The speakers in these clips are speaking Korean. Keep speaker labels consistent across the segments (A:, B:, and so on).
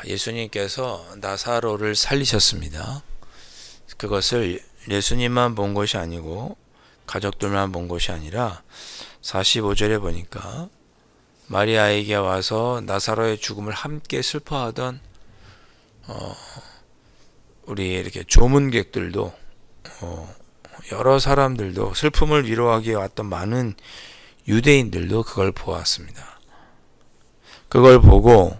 A: 예수님께서 나사로를 살리셨습니다. 그것을 예수님만 본 것이 아니고 가족들만 본 것이 아니라 45절에 보니까 마리아에게 와서 나사로의 죽음을 함께 슬퍼하던 우리 이렇게 조문객들도 여러 사람들도 슬픔을 위로하기 위해 왔던 많은 유대인들도 그걸 보았습니다. 그걸 보고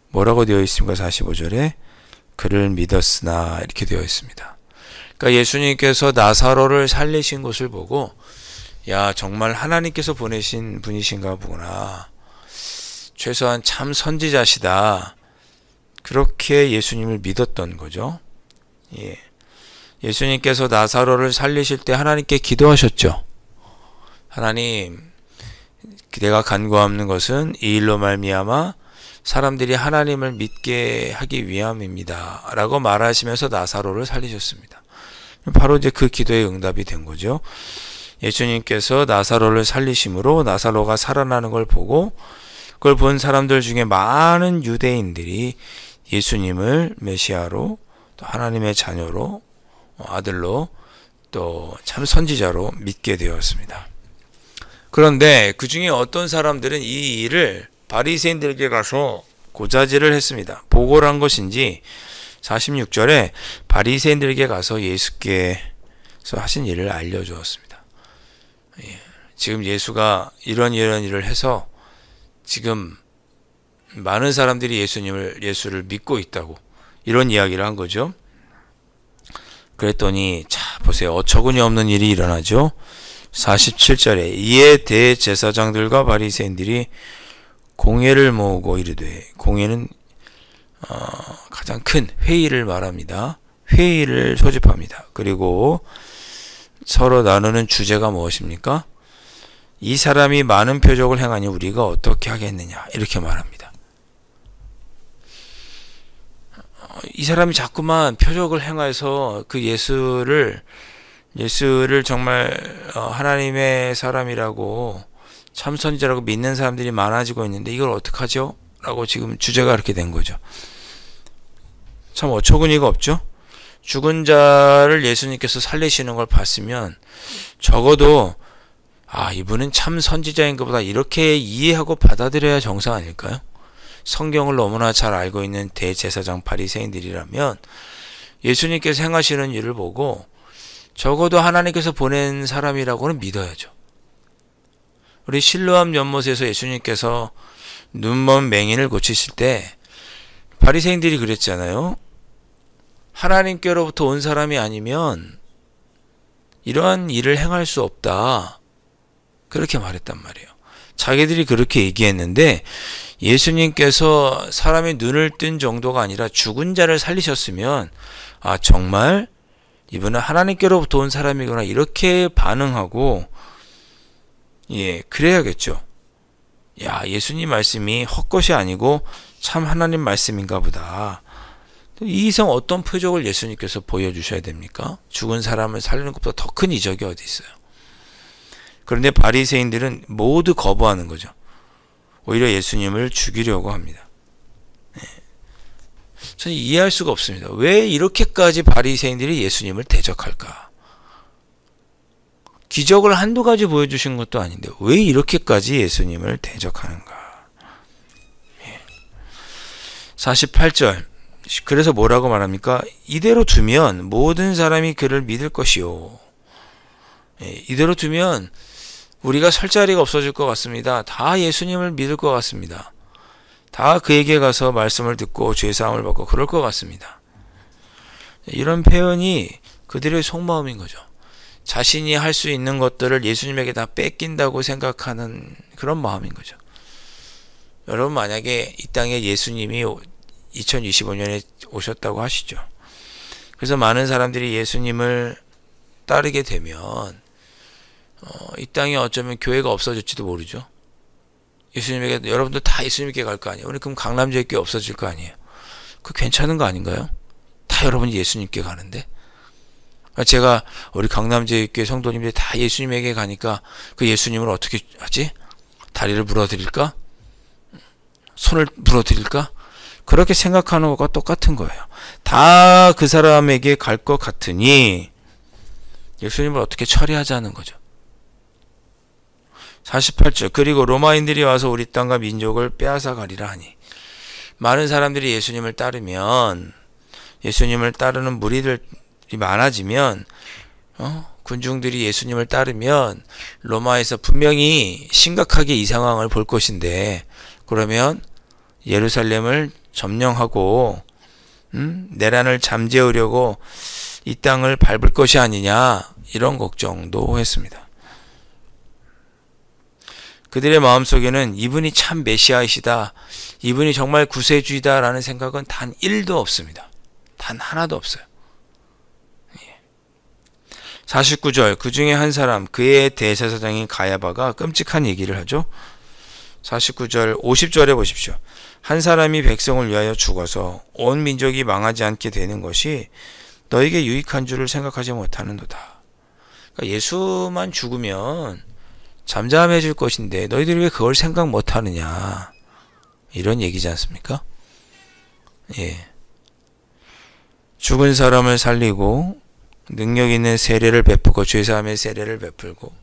A: 뭐라고 되어 있습니까? 45절에 그를 믿었으나 이렇게 되어 있습니다. 그러니까 예수님께서 나사로를 살리신 것을 보고 야, 정말 하나님께서 보내신 분이신가 보구나. 최소한 참 선지자시다. 그렇게 예수님을 믿었던 거죠. 예. 예수님께서 나사로를 살리실 때 하나님께 기도하셨죠. 하나님, 내가 간구하는 것은 이 일로 말미암아 사람들이 하나님을 믿게 하기 위함입니다. 라고 말하시면서 나사로를 살리셨습니다. 바로 이제 그 기도의 응답이 된 거죠. 예수님께서 나사로를 살리심으로 나사로가 살아나는 걸 보고 그걸 본 사람들 중에 많은 유대인들이 예수님을 메시아로 또 하나님의 자녀로 아들로 또 참 선지자로 믿게 되었습니다. 그런데 그 중에 어떤 사람들은 이 일을 바리새인들에게 가서 고자질을 했습니다. 보고를 한 것인지 46절에 바리새인들에게 가서 예수께서 하신 일을 알려주었습니다. 지금 예수가 이런 일을 해서 지금 많은 사람들이 예수를 믿고 있다고 이런 이야기를 한 거죠. 그랬더니 자 보세요. 어처구니 없는 일이 일어나죠. 47절에 이에 대제사장들과 바리새인들이 공회를 모으고 이르되, 공회는 가장 큰 회의를 말합니다. 회의를 소집합니다. 그리고 서로 나누는 주제가 무엇입니까? 이 사람이 많은 표적을 행하니 우리가 어떻게 하겠느냐 이렇게 말합니다. 이 사람이 자꾸만 표적을 행해서 그 예수를 정말 하나님의 사람이라고 참 선지자라고 믿는 사람들이 많아지고 있는데 이걸 어떡하죠? 라고 지금 주제가 그렇게 된 거죠. 참 어처구니가 없죠? 죽은 자를 예수님께서 살리시는 걸 봤으면 적어도 이분은 참 선지자인가 보다 이렇게 이해하고 받아들여야 정상 아닐까요? 성경을 너무나 잘 알고 있는 대제사장 바리새인들이라면 예수님께서 행하시는 일을 보고 적어도 하나님께서 보낸 사람이라고는 믿어야죠. 우리 실로암 연못에서 예수님께서 눈먼 맹인을 고치실 때 바리새인들이 그랬잖아요. 하나님께로부터 온 사람이 아니면 이러한 일을 행할 수 없다. 그렇게 말했단 말이에요. 자기들이 그렇게 얘기했는데 예수님께서 사람의 눈을 뜬 정도가 아니라 죽은 자를 살리셨으면 정말 이분은 하나님께로부터 온 사람이구나 이렇게 반응하고 그래야겠죠. 예수님 말씀이 헛것이 아니고 참 하나님 말씀인가 보다. 이 이상 어떤 표적을 예수님께서 보여주셔야 됩니까? 죽은 사람을 살리는 것보다 더 큰 이적이 어디 있어요. 그런데 바리새인들은 모두 거부하는 거죠. 오히려 예수님을 죽이려고 합니다. 저는 이해할 수가 없습니다. 왜 이렇게까지 바리새인들이 예수님을 대적할까? 기적을 한두 가지 보여주신 것도 아닌데 왜 이렇게까지 예수님을 대적하는가? 48절 그래서 뭐라고 말합니까? 이대로 두면 모든 사람이 그를 믿을 것이요. 이대로 두면 우리가 설 자리가 없어질 것 같습니다. 다 예수님을 믿을 것 같습니다. 다 그에게 가서 말씀을 듣고 죄사함을 받고 그럴 것 같습니다. 이런 표현이 그들의 속마음인 거죠. 자신이 할 수 있는 것들을 예수님에게 다 뺏긴다고 생각하는 그런 마음인 거죠. 여러분 만약에 이 땅에 예수님이 2025년에 오셨다고 하시죠. 그래서 많은 사람들이 예수님을 따르게 되면 이 땅에 어쩌면 교회가 없어질지도 모르죠. 예수님에게 여러분들 다 예수님께 갈 거 아니에요. 우리 그럼 강남제일교회 없어질 거 아니에요. 그 괜찮은 거 아닌가요? 다 여러분이 예수님께 가는데 제가 우리 강남제일교회 성도님들이 다 예수님에게 가니까 그 예수님을 어떻게 하지? 다리를 물어드릴까? 손을 물어드릴까? 그렇게 생각하는 것과 똑같은 거예요. 다 그 사람에게 갈 것 같으니 예수님을 어떻게 처리하자는 거죠. 48절 그리고 로마인들이 와서 우리 땅과 민족을 빼앗아 가리라 하니 많은 사람들이 예수님을 따르면 예수님을 따르는 무리들이 많아지면 군중들이 예수님을 따르면 로마에서 분명히 심각하게 이 상황을 볼 것인데 그러면 예루살렘을 점령하고 내란을 잠재우려고 이 땅을 밟을 것이 아니냐 이런 걱정도 했습니다. 그들의 마음속에는 이분이 참 메시아이시다, 이분이 정말 구세주이다라는 생각은 단 1도 없습니다. 단 하나도 없어요. 49절 그 중에 한 사람 그의 대제사장인 가야바가 끔찍한 얘기를 하죠. 49절 50절에 보십시오. 한 사람이 백성을 위하여 죽어서 온 민족이 망하지 않게 되는 것이 너에게 유익한 줄을 생각하지 못하는도다. 그러니까 예수만 죽으면 잠잠해질 것인데 너희들이 왜 그걸 생각 못하느냐 이런 얘기지 않습니까? 예. 죽은 사람을 살리고 능력 있는 세례를 베푸고 죄사함의 세례를 베풀고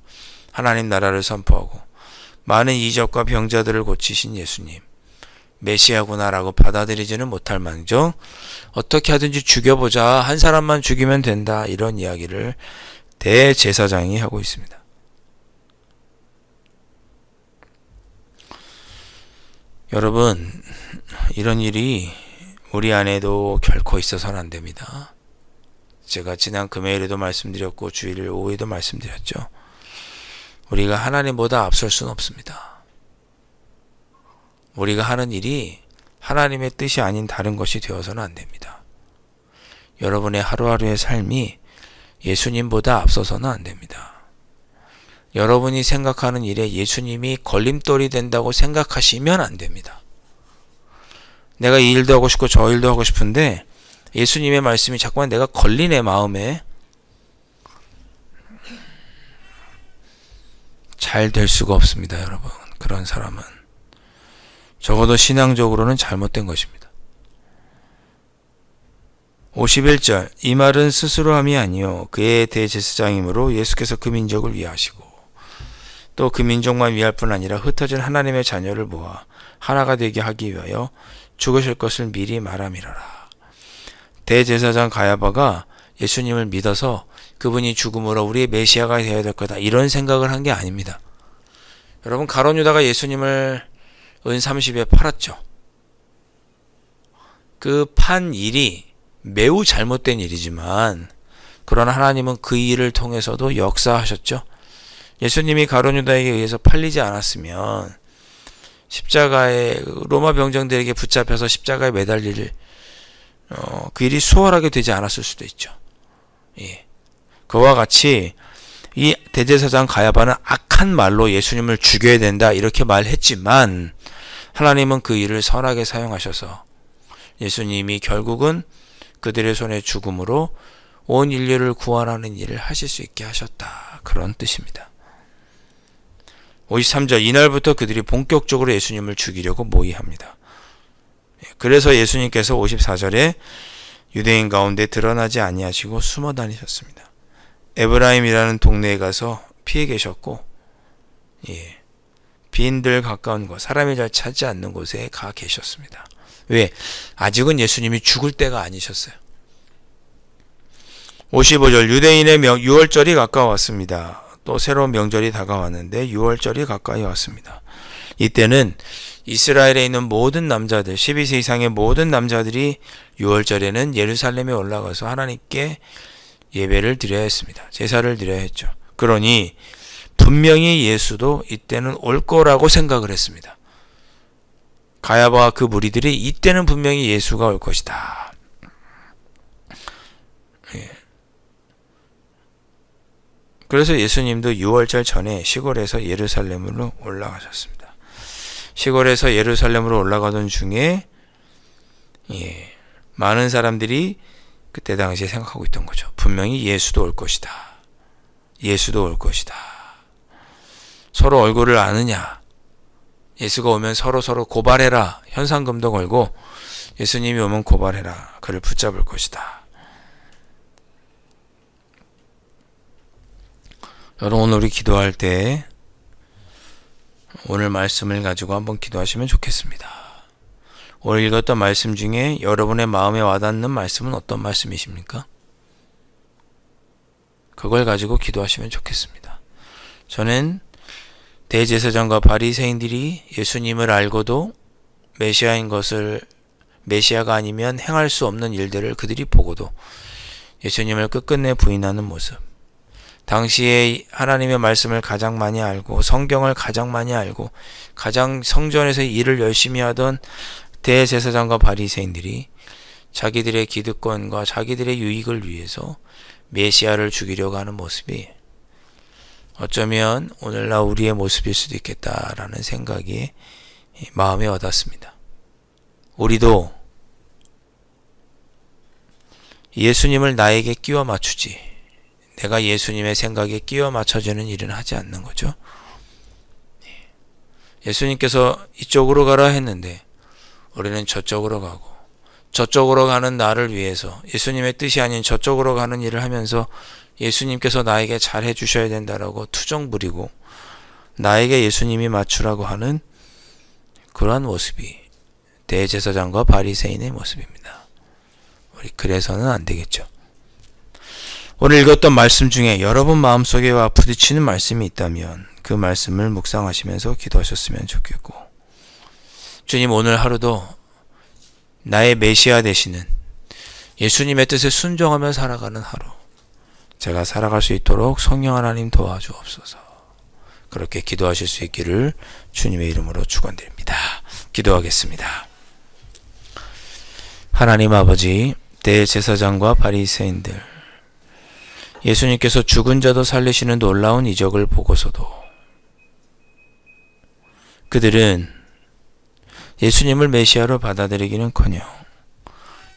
A: 하나님 나라를 선포하고 많은 이적과 병자들을 고치신 예수님 메시아구나라고 받아들이지는 못할 망정 어떻게 하든지 죽여보자, 한 사람만 죽이면 된다, 이런 이야기를 대제사장이 하고 있습니다. 여러분, 이런 일이 우리 안에도 결코 있어서는 안 됩니다. 제가 지난 금요일에도 말씀드렸고 주일 오후에도 말씀드렸죠. 우리가 하나님보다 앞설 수는 없습니다. 우리가 하는 일이 하나님의 뜻이 아닌 다른 것이 되어서는 안 됩니다. 여러분의 하루하루의 삶이 예수님보다 앞서서는 안 됩니다. 여러분이 생각하는 일에 예수님이 걸림돌이 된다고 생각하시면 안 됩니다. 내가 이 일도 하고 싶고 저 일도 하고 싶은데 예수님의 말씀이 자꾸만 내가 걸리네 마음에, 잘 될 수가 없습니다. 여러분, 그런 사람은 적어도 신앙적으로는 잘못된 것입니다. 51절 이 말은 스스로 함이 아니요 그의 대제사장이므로 예수께서 그 민족을 위하시고 또 그 민족만 위할 뿐 아니라 흩어진 하나님의 자녀를 모아 하나가 되게 하기 위하여 죽으실 것을 미리 말함이라라. 대제사장 가야바가 예수님을 믿어서 그분이 죽음으로 우리의 메시아가 되어야 될 거다 이런 생각을 한 게 아닙니다. 여러분, 가룟 유다가 예수님을 은 30에 팔았죠. 그 판 일이 매우 잘못된 일이지만 그러나 하나님은 그 일을 통해서도 역사하셨죠. 예수님이 가룟 유다에게 의해서 팔리지 않았으면 십자가에 로마 병정들에게 붙잡혀서 십자가에 매달릴 그 일이 수월하게 되지 않았을 수도 있죠. 예. 그와 같이 이 대제사장 가야바는 악한 말로 예수님을 죽여야 된다 이렇게 말했지만 하나님은 그 일을 선하게 사용하셔서 예수님이 결국은 그들의 손에 죽음으로 온 인류를 구원하는 일을 하실 수 있게 하셨다, 그런 뜻입니다. 53절 이날부터 그들이 본격적으로 예수님을 죽이려고 모의합니다. 그래서 예수님께서 54절에 유대인 가운데 드러나지 아니하시고 숨어 다니셨습니다. 에브라임이라는 동네에 가서 피해 계셨고, 빈들 가까운 곳, 사람이 잘 찾지 않는 곳에 가 계셨습니다. 왜? 아직은 예수님이 죽을 때가 아니셨어요. 55절 유대인의 유월절이 가까웠습니다. 또 새로운 명절이 다가왔는데 유월절이 가까이 왔습니다. 이때는 이스라엘에 있는 모든 남자들, 12세 이상의 모든 남자들이 유월절에는 예루살렘에 올라가서 하나님께 예배를 드려야 했습니다. 제사를 드려야 했죠. 그러니 분명히 예수도 이때는 올 거라고 생각을 했습니다. 가야바와 그 무리들이 이때는 분명히 예수가 올 것이다. 그래서 예수님도 유월절 전에 시골에서 예루살렘으로 올라가셨습니다. 시골에서 예루살렘으로 올라가던 중에 많은 사람들이 그때 당시에 생각하고 있던 거죠. 분명히 예수도 올 것이다. 예수도 올 것이다. 서로 얼굴을 아느냐? 예수가 오면 서로 고발해라. 현상금도 걸고 예수님이 오면 고발해라. 그를 붙잡을 것이다. 여러분, 오늘 우리 기도할 때 오늘 말씀을 가지고 한번 기도하시면 좋겠습니다. 오늘 읽었던 말씀 중에 여러분의 마음에 와닿는 말씀은 어떤 말씀이십니까? 그걸 가지고 기도하시면 좋겠습니다. 저는 대제사장과 바리새인들이 예수님을 알고도 메시아가 아니면 행할 수 없는 일들을 그들이 보고도 예수님을 끝끝내 부인하는 모습, 당시에 하나님의 말씀을 가장 많이 알고 성경을 가장 많이 알고 가장 성전에서 일을 열심히 하던 대제사장과 바리새인들이 자기들의 기득권과 자기들의 유익을 위해서 메시아를 죽이려고 하는 모습이 어쩌면 오늘날 우리의 모습일 수도 있겠다라는 생각이 마음에 와닿습니다. 우리도 예수님을 나에게 끼워 맞추지, 내가 예수님의 생각에 끼워 맞춰주는 일은 하지 않는 거죠. 예수님께서 이쪽으로 가라 했는데 우리는 저쪽으로 가고, 저쪽으로 가는 나를 위해서 예수님의 뜻이 아닌 저쪽으로 가는 일을 하면서 예수님께서 나에게 잘해 주셔야 된다라고 투정 부리고 나에게 예수님이 맞추라고 하는 그러한 모습이 대제사장과 바리새인의 모습입니다. 우리 그래서는 안 되겠죠. 오늘 읽었던 말씀 중에 여러분 마음속에 와 부딪히는 말씀이 있다면 그 말씀을 묵상하시면서 기도하셨으면 좋겠고, 주님, 오늘 하루도 나의 메시아 되시는 예수님의 뜻에 순종하며 살아가는 하루, 제가 살아갈 수 있도록 성령 하나님 도와주옵소서. 그렇게 기도하실 수 있기를 주님의 이름으로 축원드립니다. 기도하겠습니다. 하나님 아버지, 대제사장과 바리새인들, 예수님께서 죽은 자도 살리시는 놀라운 이적을 보고서도 그들은 예수님을 메시아로 받아들이기는커녕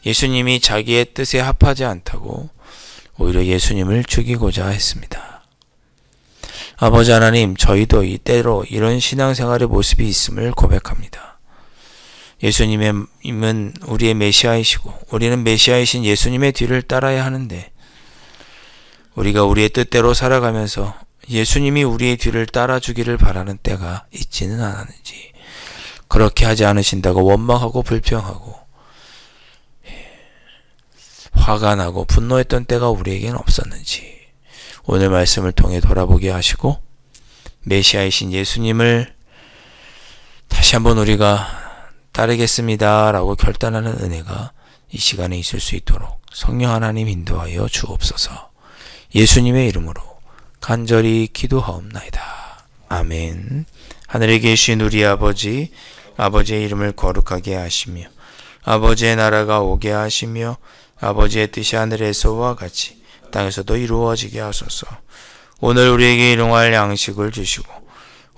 A: 예수님이 자기의 뜻에 합하지 않다고 오히려 예수님을 죽이고자 했습니다. 아버지 하나님, 저희도 이때로 이런 신앙생활의 모습이 있음을 고백합니다. 예수님은 우리의 메시아이시고 우리는 메시아이신 예수님의 뒤를 따라야 하는데, 우리가 우리의 뜻대로 살아가면서 예수님이 우리의 뒤를 따라주기를 바라는 때가 있지는 않았는지, 그렇게 하지 않으신다고 원망하고 불평하고 화가 나고 분노했던 때가 우리에게는 없었는지, 오늘 말씀을 통해 돌아보게 하시고 메시아이신 예수님을 다시 한번 우리가 따르겠습니다 라고 결단하는 은혜가 이 시간에 있을 수 있도록 성령 하나님 인도하여 주옵소서. 예수님의 이름으로 간절히 기도하옵나이다. 아멘. 하늘에 계신 우리 아버지, 아버지의 이름을 거룩하게 하시며 아버지의 나라가 오게 하시며 아버지의 뜻이 하늘에서와 같이 땅에서도 이루어지게 하소서. 오늘 우리에게 일용할 양식을 주시고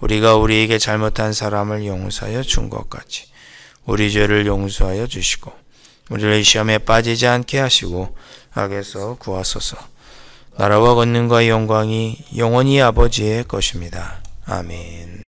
A: 우리가 우리에게 잘못한 사람을 용서하여 준 것 같이 우리 죄를 용서하여 주시고 우리를 시험에 빠지지 않게 하시고 악에서 구하소서. 나라와 권능과 영광이 영원히 아버지의 것입니다. 아멘.